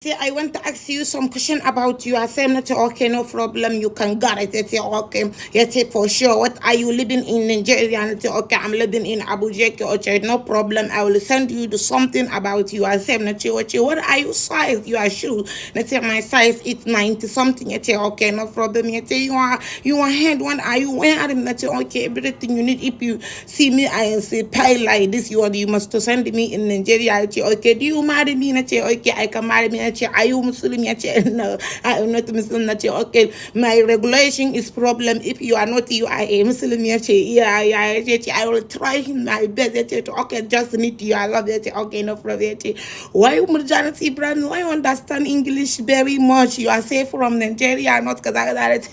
Say, I want to ask you some question about you. I say, not okay, no problem. You can get it. It's okay. Yes, for sure. What are you living in Nigeria? And it's okay. I'm living in Abuja. Okay, no problem. I will send you something about you. I say, not okay. What are your size? You are shoe. Let's say my size is 90 something. It's okay, no problem. You are hand. What are you wearing? Let's say okay. Everything you need. If you see me, I say pie like this. You must send me in Nigeria. Okay. Do you marry me? Okay, I can marry me. Are you Muslim? No, I am not Muslim. Okay, my regulation is problem. If you are not, you are a Muslim. I will try my best. Okay, just need you. I love it. Okay, no problem. Why Murja brand? Why understand English very much? You are safe from Nigeria, not because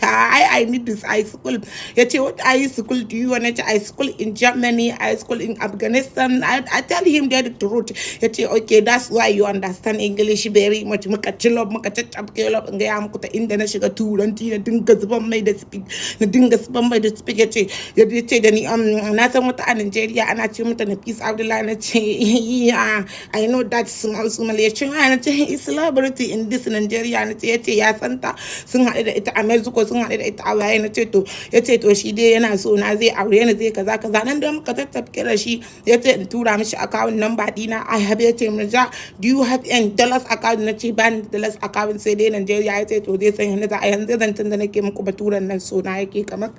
I need this high school. What high school do you want? I school in Germany. I school in Afghanistan. I tell him the truth. Okay, that's why you understand English very much. Muka chilop, muka chachap kelop, and gaya muka inda na shiga turanci na dinga zuban mai da speak, na dinga zuban mai da speak. Yace da ni na san wata a Nigeria ana ce mata na Peace Abdullahi na ce yeah, I know that small yace na ce is celebrity in this Nigeria na ce yace ya santa sun haɗu da ita a Mexico sun haɗu da ita a waye na ce to yace to shi dai yana so na zai aure ni zai kaza nan da muka tattafke da shi yace in tura mishi account number dina I have yace Murja, do you have any dollars account na ce ban dollars account sai dai Nigeria yace to zai san yanda za a yanzu zan tunda nake muku baturan nan so na yake kamar